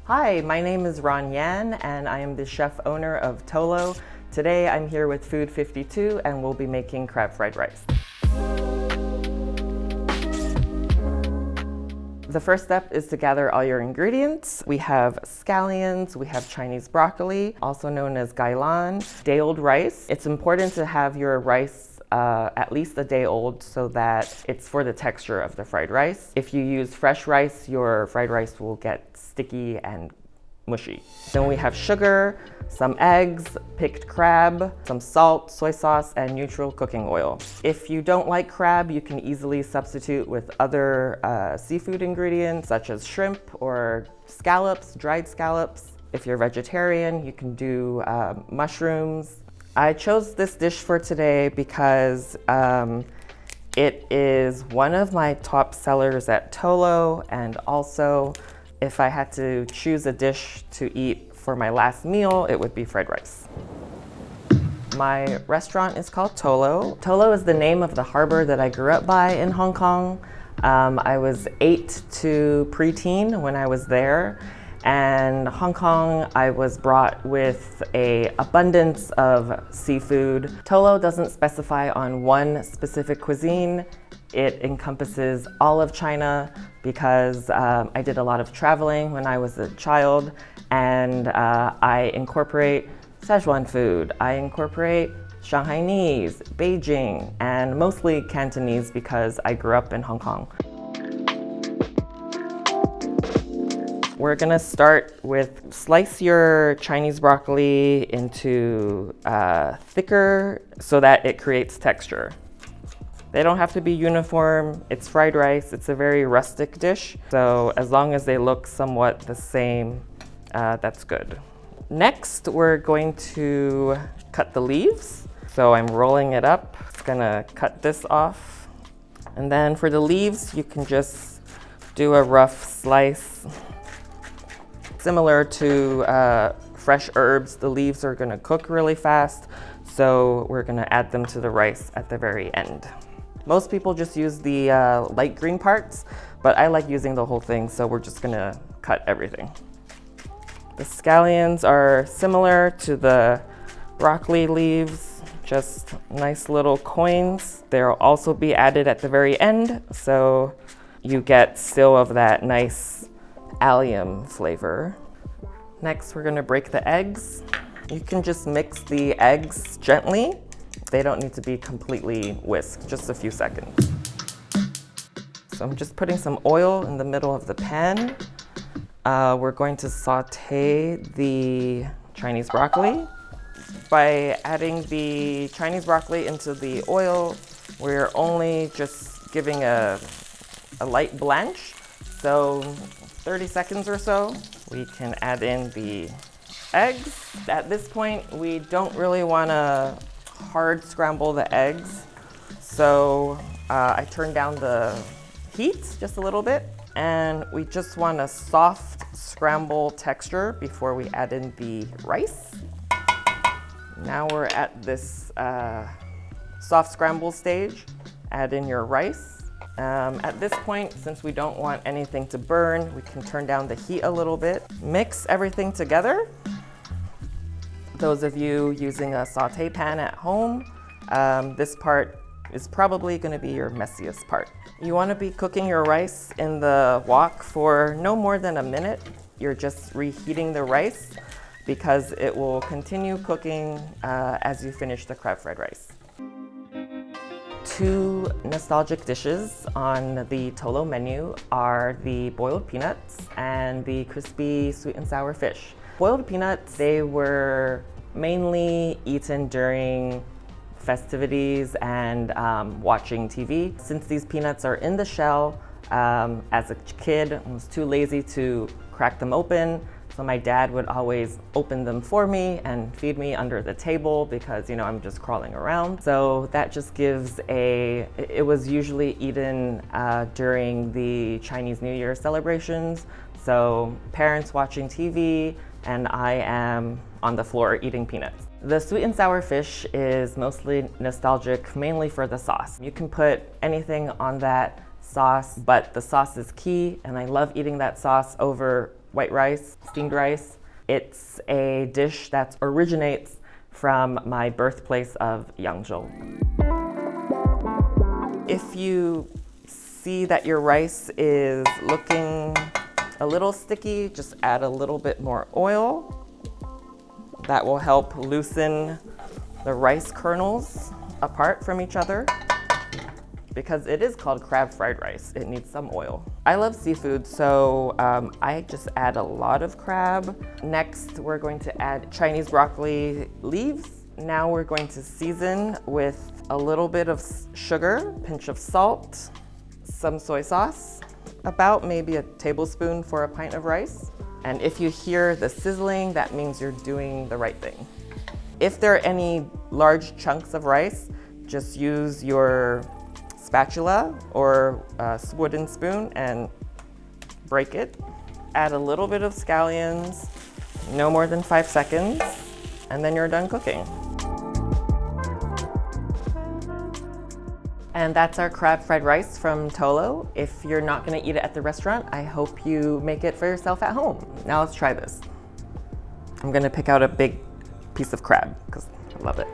Hi, my name is Ron Yan and I am the chef owner of Tolo. Today I'm here with Food52 and we'll be making crab fried rice. The first step is to gather all your ingredients. We have scallions, we have Chinese broccoli, also known as gailan, day-old rice. It's important to have your rice at least a day old so that it's for the texture of the fried rice. If you use fresh rice, your fried rice will get sticky and mushy. Then we have sugar, some eggs, picked crab, some salt, soy sauce, and neutral cooking oil. If you don't like crab, you can easily substitute with other seafood ingredients such as shrimp or scallops, dried scallops. If you're vegetarian, you can do mushrooms. I chose this dish for today because it is one of my top sellers at Tolo, and also if I had to choose a dish to eat for my last meal, it would be fried rice. My restaurant is called Tolo. Tolo is the name of the harbor that I grew up by in Hong Kong. I was 8 to preteen when I was there. And Hong Kong, I was brought with an abundance of seafood. Tolo doesn't specify on one specific cuisine. It encompasses all of China because I did a lot of traveling when I was a child, and I incorporate Szechuan food. I incorporate Shanghainese, Beijing, and mostly Cantonese because I grew up in Hong Kong. We're gonna start with slice your Chinese broccoli into thicker so that it creates texture. They don't have to be uniform. It's fried rice. It's a very rustic dish. So as long as they look somewhat the same, that's good. Next, we're going to cut the leaves. So I'm rolling it up. It's gonna cut this off. And then for the leaves, you can just do a rough slice. Similar to fresh herbs, the leaves are gonna cook really fast, so we're gonna add them to the rice at the very end. Most people just use the light green parts, but I like using the whole thing, so we're just gonna cut everything. The scallions are similar to the broccoli leaves, just nice little coins. They'll also be added at the very end, so you get still of that nice allium flavor. Next, we're gonna break the eggs. You can just mix the eggs gently. They don't need to be completely whisked, just a few seconds. So I'm just putting some oil in the middle of the pan. We're going to saute the Chinese broccoli. By adding the Chinese broccoli into the oil, we're only just giving a light blanch. So 30 seconds or so, we can add in the eggs. At this point, we don't really want to hard scramble the eggs. So I turn down the heat just a little bit, and we just want a soft scramble texture before we add in the rice. Now we're at this soft scramble stage. Add in your rice. At this point, since we don't want anything to burn, we can turn down the heat a little bit. Mix everything together. Those of you using a saute pan at home, this part is probably going to be your messiest part. You want to be cooking your rice in the wok for no more than a minute. You're just reheating the rice because it will continue cooking as you finish the crab fried rice. Two nostalgic dishes on the Tolo menu are the boiled peanuts and the crispy sweet and sour fish. Boiled peanuts, they were mainly eaten during festivities and watching TV. Since these peanuts are in the shell, as a kid, I was too lazy to crack them open. So my dad would always open them for me and feed me under the table because, you know, I'm just crawling around. So that just gives it was usually eaten during the Chinese New Year celebrations. So parents watching TV and I am on the floor eating peanuts. The sweet and sour fish is mostly nostalgic, mainly for the sauce. You can put anything on that sauce, but the sauce is key, and I love eating that sauce over white rice, steamed rice. It's a dish that originates from my birthplace of Yangzhou. If you see that your rice is looking a little sticky, just add a little bit more oil. That will help loosen the rice kernels apart from each other. Because it is called crab fried rice, it needs some oil. I love seafood, so I just add a lot of crab. Next, we're going to add Chinese broccoli leaves. Now we're going to season with a little bit of sugar, pinch of salt, some soy sauce, about maybe a tablespoon for a pint of rice. And if you hear the sizzling, that means you're doing the right thing. If there are any large chunks of rice, just use your spatula or a wooden spoon and break it. Add a little bit of scallions, no more than 5 seconds, and then you're done cooking. And that's our crab fried rice from Tolo. If you're not gonna eat it at the restaurant, I hope you make it for yourself at home. Now let's try this. I'm gonna pick out a big piece of crab because I love it.